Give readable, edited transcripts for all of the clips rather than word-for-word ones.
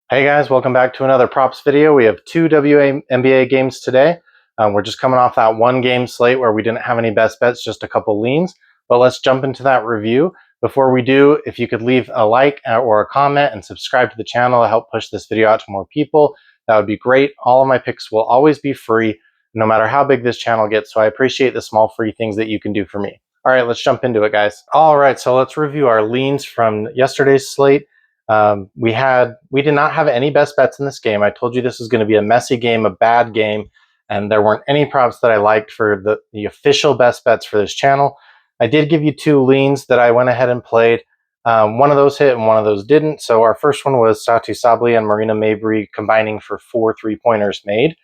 Hey guys, welcome back to another props video. We have two WNBA games today. We're just coming off that one game slate where we didn't have any best bets, just a couple leans. But let's jump into that review. Before we do, if you could leave a like or a comment and subscribe to the channel to help push this video out to more people, that would be great. All of my picks will always be free, no matter how big this channel gets. So I appreciate the small free things that you can do for me. All right, let's jump into it, guys. All right, so let's review our leans from yesterday's slate. We did not have any best bets in this game. I told you this was going to be a messy game, a bad game, and there weren't any props that I liked for the official best bets for this channel. I did give you two leans that I went ahead and played. One of those hit and one of those didn't. So our first one was Satu Sabli and Marina Mabrey combining for 4 3-pointers made.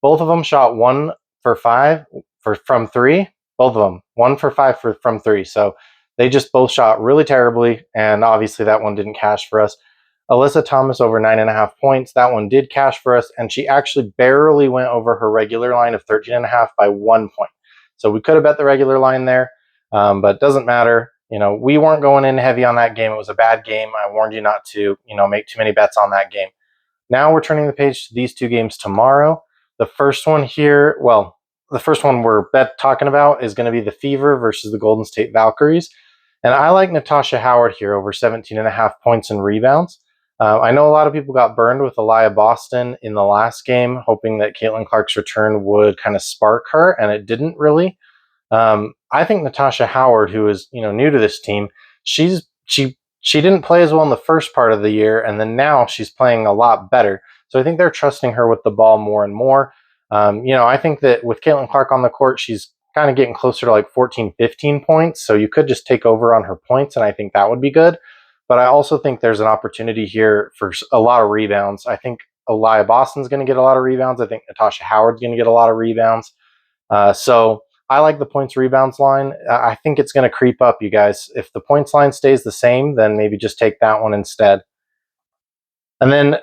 Both of them shot 1 for 5 from 3. Both of them 1 for 5 from 3. So they just both shot really terribly, and obviously that one didn't cash for us. Alyssa Thomas over 9.5 points. That one did cash for us, and she actually barely went over her regular line of 13.5 by 1 point. So we could have bet the regular line there, but it doesn't matter. You know, we weren't going in heavy on that game. It was a bad game. I warned you not to, make too many bets on that game. Now we're turning the page to these two games tomorrow. The first one here, the first one we're talking about is going to be the Fever versus the Golden State Valkyries. And I like Natasha Howard here over 17.5 points and rebounds. I know a lot of people got burned with Aliyah Boston in the last game, hoping that Caitlin Clark's return would kind of spark her, and it didn't really. I think Natasha Howard, who is new to this team, she didn't play as well in the first part of the year, and then now she's playing a lot better. So I think they're trusting her with the ball more and more. I think that with Caitlin Clark on the court, she's kind of getting closer to like 14, 15 points. So you could just take over on her points, and I think that would be good. But I also think there's an opportunity here for a lot of rebounds. I think Aliyah Boston's going to get a lot of rebounds. I think Natasha Howard's going to get a lot of rebounds. So I like the points rebounds line. I think it's going to creep up, you guys. If the points line stays the same, then maybe just take that one instead. And then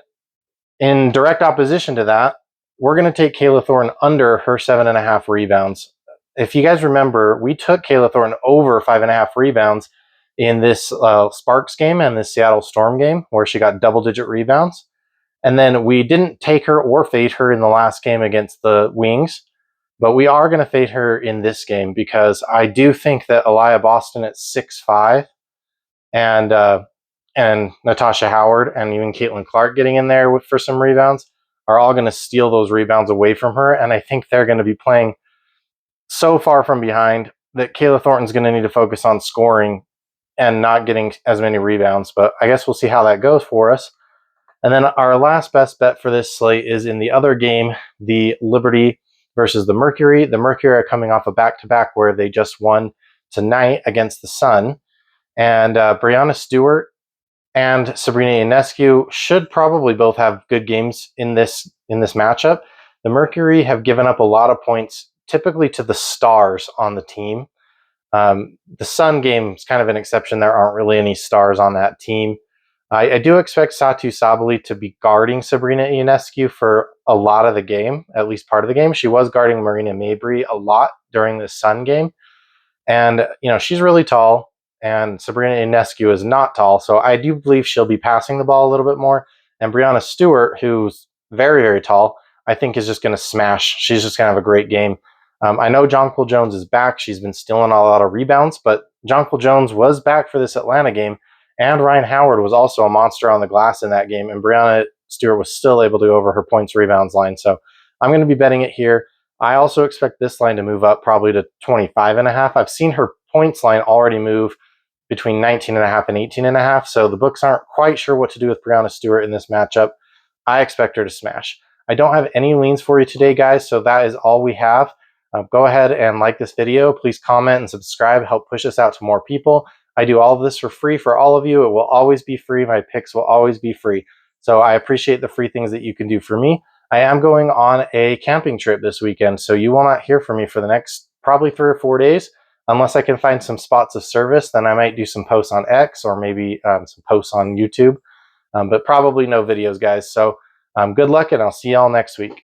in direct opposition to that, we're going to take Kayla Thornton under her 7.5 rebounds. If you guys remember, we took Kayla Thornton over 5.5 rebounds in this Sparks game and this Seattle Storm game where she got double-digit rebounds. And then we didn't take her or fade her in the last game against the Wings, but we are going to fade her in this game because I do think that Aliyah Boston at 6'5" and Natasha Howard and even Caitlin Clark getting in there for some rebounds are all going to steal those rebounds away from her. And I think they're going to be playing so far from behind that Kayla Thornton's going to need to focus on scoring and not getting as many rebounds. But I guess we'll see how that goes for us. And then our last best bet for this slate is in the other game, the Liberty versus the Mercury. The Mercury are coming off a back-to-back where they just won tonight against the Sun. And Breanna Stewart and Sabrina Ionescu should probably both have good games in this matchup. The Mercury have given up a lot of points, typically to the stars on the team. The Sun game is kind of an exception. There aren't really any stars on that team. I do expect Satu Sabli to be guarding Sabrina Ionescu for a lot of the game, at least part of the game. She was guarding Marina Mabrey a lot during the Sun game. And, she's really tall, and Sabrina Ionescu is not tall, so I do believe she'll be passing the ball a little bit more. And Breanna Stewart, who's very, very tall, I think is just going to smash. She's just going to have a great game. I know Jonquil Jones is back. She's been stealing a lot of rebounds, but Jonquil Jones was back for this Atlanta game, and Ryan Howard was also a monster on the glass in that game, and Breanna Stewart was still able to go over her points rebounds line. So I'm going to be betting it here. I also expect this line to move up probably to 25.5. I've seen her points line already move between 19.5 and 18.5, so the books aren't quite sure what to do with Breanna Stewart in this matchup. I expect her to smash. I don't have any leans for you today, guys, so that is all we have. Go ahead and like this video. Please comment and subscribe. Help push us out to more people. I do all of this for free for all of you. It will always be free. My picks will always be free. So I appreciate the free things that you can do for me. I am going on a camping trip this weekend, so you will not hear from me for the next probably 3 or 4 days. Unless I can find some spots of service, then I might do some posts on X or maybe some posts on YouTube. But probably no videos, guys. So good luck, and I'll see y'all next week.